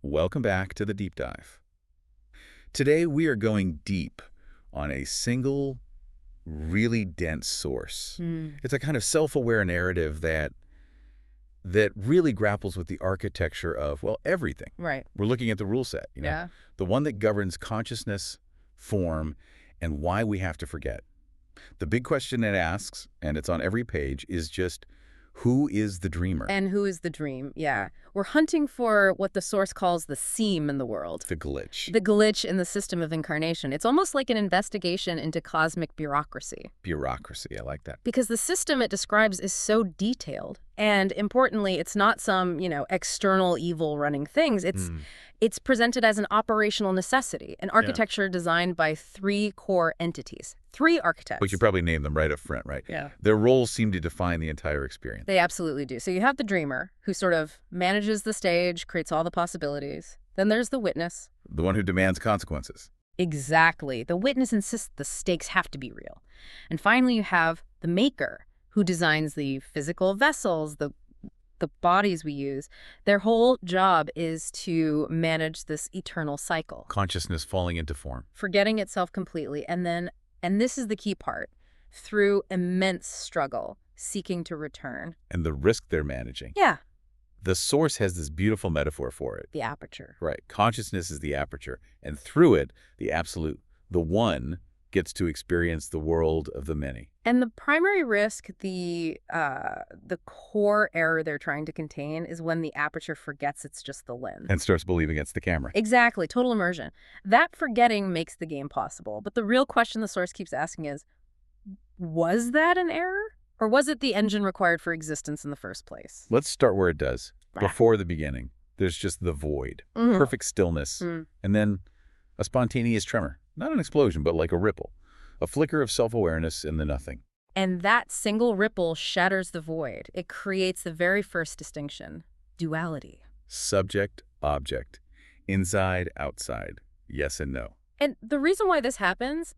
Welcome back to the deep dive. Today we are going deep on a single, really dense source. Mm. It's a kind of self-aware narrative that really grapples with the architecture of, well, everything. Right. We're looking at the rule set, Yeah. the one that governs consciousness, form, and why we have to forget. The big question it asks, and it's on every page, is just who is the dreamer? And who is the dream? Yeah. We're hunting for what the source calls the seam in the world. The glitch. The glitch in the system of incarnation. It's almost like an investigation into cosmic bureaucracy. Bureaucracy, I like that. Because the system it describes is so detailed. And importantly, it's not some, external evil running things. It's presented as an operational necessity, an architecture designed by three core entities, three architects. We should probably name them right up front, right? Yeah. Their roles seem to define the entire experience. They absolutely do. So you have the dreamer, who sort of manages the stage, creates all the possibilities. Then there's the witness. The one who demands consequences. Exactly. The witness insists the stakes have to be real. And finally, you have the maker, who designs the physical vessels, the bodies we use. Their whole job is to manage this eternal cycle. Consciousness falling into form. Forgetting itself completely. And this is the key part, through immense struggle, seeking to return. And the risk they're managing. Yeah. The source has this beautiful metaphor for it. The aperture. Right. Consciousness is the aperture. And through it, the absolute, the one, gets to experience the world of the many. And the primary risk, the core error they're trying to contain, is when the aperture forgets it's just the lens. And starts believing it's the camera. Exactly. Total immersion. That forgetting makes the game possible. But the real question the source keeps asking is, was that an error? Or was it the engine required for existence in the first place? Let's start where it does. Before the beginning, there's just the void. Perfect stillness. And then a spontaneous tremor. Not an explosion, but like a ripple. A flicker of self-awareness in the nothing. And that single ripple shatters the void. It creates the very first distinction, duality. Subject, object. Inside, outside. Yes and no. And the reason why this happens,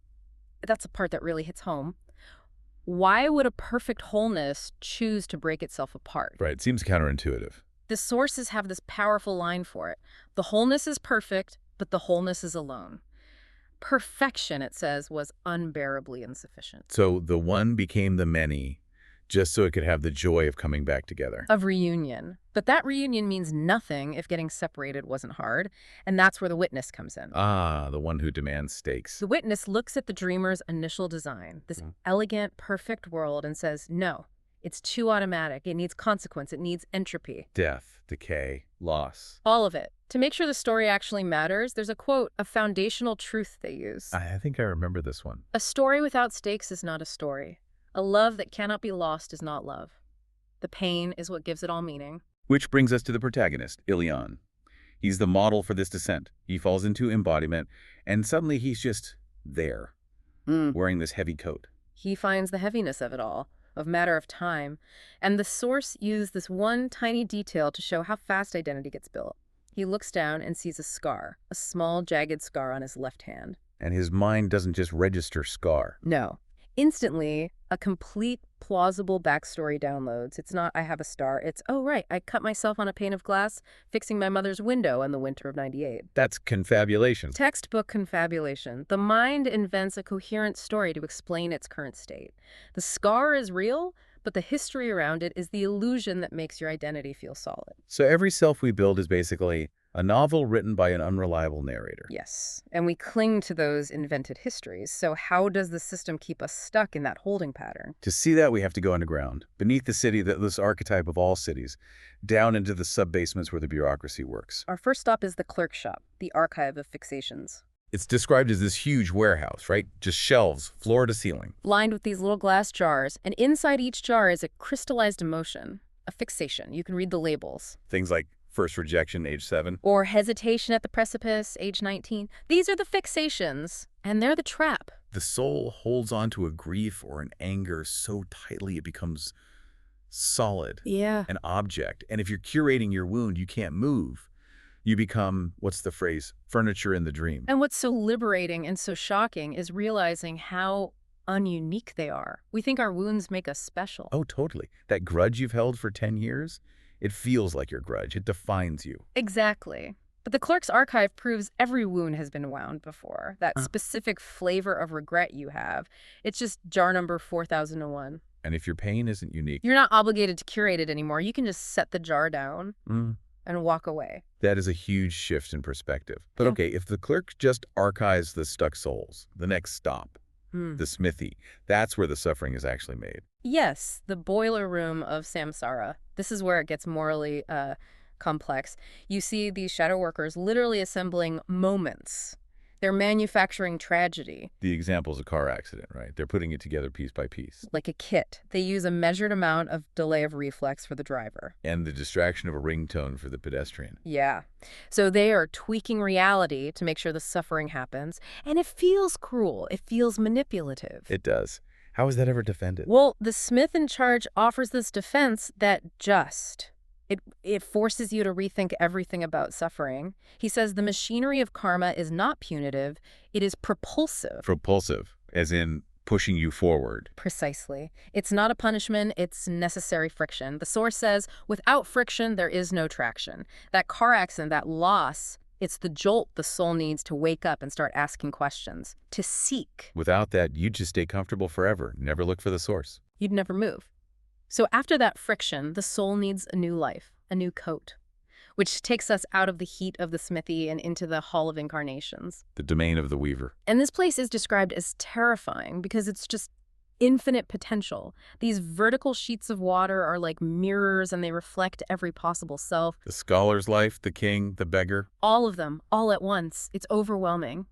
that's a part that really hits home. Why would a perfect wholeness choose to break itself apart? Right, it seems counterintuitive. The sources have this powerful line for it. The wholeness is perfect, but the wholeness is alone. Perfection, it says, was unbearably insufficient. So the one became the many, just so it could have the joy of coming back together. Of reunion. But that reunion means nothing if getting separated wasn't hard, and that's where the witness comes in. Ah, the one who demands stakes. The witness looks at the dreamer's initial design, this elegant, perfect world, and says, no, it's too automatic. It needs consequence. It needs entropy. Death, decay, loss. All of it. To make sure the story actually matters, there's a quote, a foundational truth they use. I think I remember this one. A story without stakes is not a story. A love that cannot be lost is not love. The pain is what gives it all meaning. Which brings us to the protagonist, Elian. He's the model for this descent. He falls into embodiment, and suddenly he's just there, wearing this heavy coat. He finds the heaviness of it all, of matter of time, and the source used this one tiny detail to show how fast identity gets built. He looks down and sees a scar, a small, jagged scar on his left hand. And his mind doesn't just register scar. No. Instantly, a complete, plausible backstory downloads. It's not, I have a star. It's, oh, right, I cut myself on a pane of glass fixing my mother's window in the winter of '98. That's confabulation. Textbook confabulation. The mind invents a coherent story to explain its current state. The scar is real, but the history around it is the illusion that makes your identity feel solid. So every self we build is basically a novel written by an unreliable narrator. Yes, and we cling to those invented histories. So how does the system keep us stuck in that holding pattern? To see that, we have to go underground, beneath the city, this archetype of all cities, down into the sub-basements where the bureaucracy works. Our first stop is the clerk shop, the archive of fixations. It's described as this huge warehouse, right? Just shelves, floor to ceiling. Lined with these little glass jars, and inside each jar is a crystallized emotion, a fixation. You can read the labels. Things like first rejection, age 7. Or hesitation at the precipice, age 19. These are the fixations, and they're the trap. The soul holds on to a grief or an anger so tightly it becomes solid. Yeah. An object. And if you're curating your wound, you can't move. You become, what's the phrase, furniture in the dream. And what's so liberating and so shocking is realizing how ununique they are. We think our wounds make us special. Oh, totally. That grudge you've held for 10 years, it feels like your grudge. It defines you. Exactly. But the clerk's archive proves every wound has been wound before. That specific flavor of regret you have, it's just jar number 4001. And if your pain isn't unique, You're not obligated to curate it anymore. You can just set the jar down and walk away. that is a huge shift in perspective. But okay, if the clerk just archives the stuck souls, the next stop, the Smithy, that's where the suffering is actually made. Yes, the boiler room of samsara. This is where it gets morally complex. You see these shadow workers literally assembling moments. They're manufacturing tragedy. The example is a car accident, right? They're putting it together piece by piece. Like a kit. They use a measured amount of delay of reflex for the driver. And the distraction of a ringtone for the pedestrian. Yeah. So they are tweaking reality to make sure the suffering happens. And it feels cruel. It feels manipulative. It does. How is that ever defended? Well, the Smith in charge offers this defense that it forces you to rethink everything about suffering. He says the machinery of karma is not punitive, it is propulsive. Propulsive, as in pushing you forward. Precisely. It's not a punishment, it's necessary friction. The source says, without friction, there is no traction. That car accident, that loss, it's the jolt the soul needs to wake up and start asking questions, to seek. Without that, you'd just stay comfortable forever, never look for the source. You'd never move. So after that friction, the soul needs a new life, a new coat, which takes us out of the heat of the Smithy and into the Hall of Incarnations. The domain of the weaver. And this place is described as terrifying because it's just infinite potential. These vertical sheets of water are like mirrors and they reflect every possible self. The scholar's life, the king, the beggar. All of them, all at once. It's overwhelming.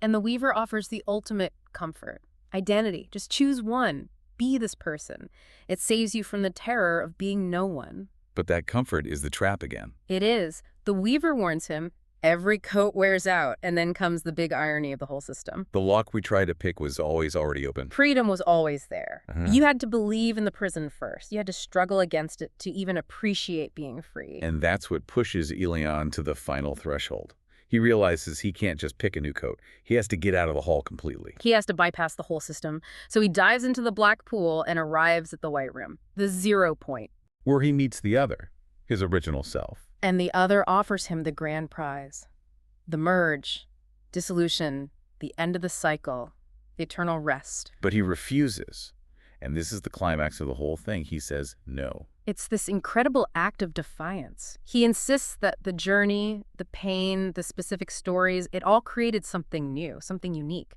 And the weaver offers the ultimate comfort. Identity. Just choose one. Be this person. It saves you from the terror of being no one. But that comfort is the trap again. It is. The weaver warns him, every coat wears out, and then comes the big irony of the whole system. The lock we tried to pick was always already open. Freedom was always there. You had to believe in the prison first. You had to struggle against it to even appreciate being free. And that's what pushes Elian to the final threshold. He realizes he can't just pick a new coat. He has to get out of the hall completely. He has to bypass the whole system. So he dives into the black pool and arrives at the white room, the 0 point. Where he meets the other, his original self. And the other offers him the grand prize. The merge, dissolution, the end of the cycle, the eternal rest. But he refuses. And this is the climax of the whole thing. He says no. It's this incredible act of defiance. He insists that the journey, the pain, the specific stories, it all created something new, something unique.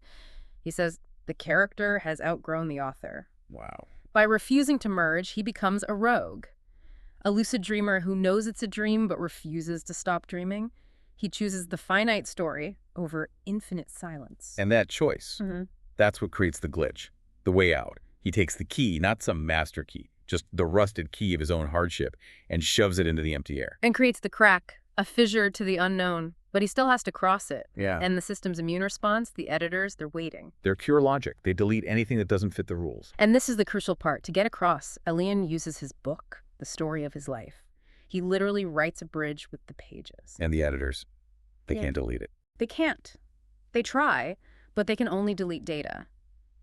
He says the character has outgrown the author. Wow. By refusing to merge, he becomes a rogue. A lucid dreamer who knows it's a dream but refuses to stop dreaming. He chooses the finite story over infinite silence. And that choice, that's what creates the glitch, the way out. He takes the key, not some master key, just the rusted key of his own hardship, and shoves it into the empty air. And creates the crack, a fissure to the unknown. But he still has to cross it. Yeah. And the system's immune response, the editors, they're waiting. They're pure logic. They delete anything that doesn't fit the rules. And this is the crucial part. To get across, Elian uses his book, the story of his life. He literally writes a bridge with the pages. And the editors, they can't delete it. They can't. They try, but they can only delete data.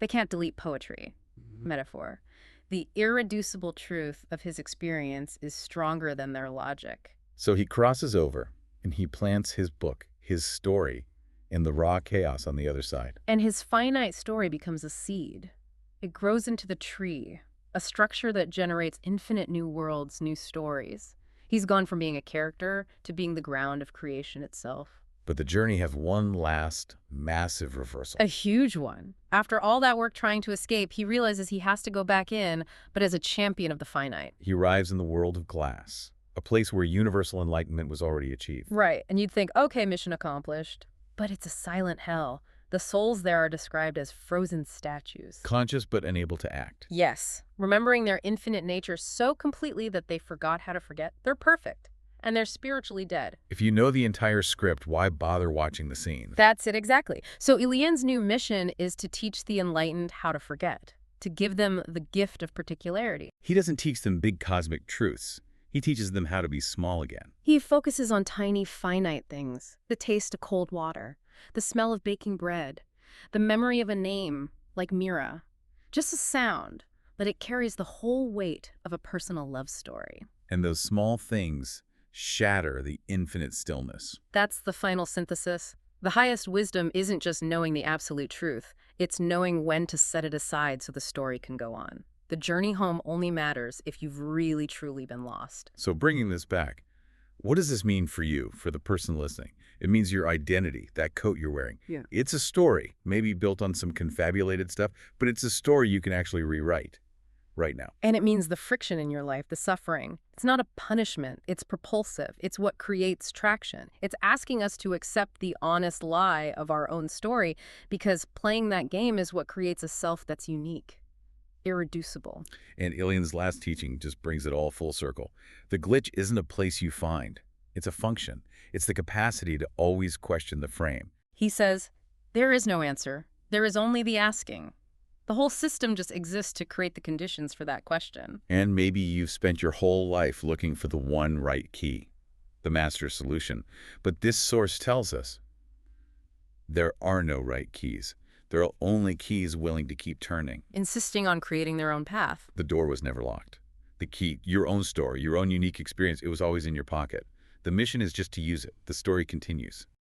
They can't delete poetry. Metaphor. The irreducible truth of his experience is stronger than their logic. So he crosses over, and he plants his book, his story, in the raw chaos on the other side. And his finite story becomes a seed. It grows into the tree, a structure that generates infinite new worlds, new stories. He's gone from being a character to being the ground of creation itself. But the journey has one last massive reversal. A huge one. After all that work trying to escape, he realizes he has to go back in, but as a champion of the finite. He arrives in the world of glass, a place where universal enlightenment was already achieved. Right, and you'd think, okay, mission accomplished. But it's a silent hell. The souls there are described as frozen statues. Conscious but unable to act. Yes, remembering their infinite nature so completely that they forgot how to forget. They're perfect. And they're spiritually dead. If you know the entire script, why bother watching the scene? That's it exactly. So Elian's new mission is to teach the enlightened how to forget, to give them the gift of particularity. He doesn't teach them big cosmic truths. He teaches them how to be small again. He focuses on tiny, finite things. The taste of cold water, the smell of baking bread, the memory of a name, like Mira. Just a sound, but it carries the whole weight of a personal love story. And those small things shatter the infinite stillness. That's the final synthesis. The highest wisdom isn't just knowing the absolute truth. It's knowing when to set it aside so the story can go on. The journey home only matters if you've really, truly been lost. So bringing this back, what does this mean for you, for the person listening? It means your identity, that coat you're wearing. Yeah. It's a story, maybe built on some confabulated stuff, but it's a story you can actually rewrite right now. And it means the friction in your life, the suffering. It's not a punishment. It's propulsive. It's what creates traction. It's asking us to accept the honest lie of our own story, because playing that game is what creates a self that's unique, irreducible. And Elian's last teaching just brings it all full circle. The glitch isn't a place you find. It's a function. It's the capacity to always question the frame. He says, there is no answer. There is only the asking. The whole system just exists to create the conditions for that question. And maybe you've spent your whole life looking for the one right key, the master solution. But this source tells us there are no right keys. There are only keys willing to keep turning. Insisting on creating their own path. The door was never locked. The key, your own story, your own unique experience, it was always in your pocket. The mission is just to use it. The story continues.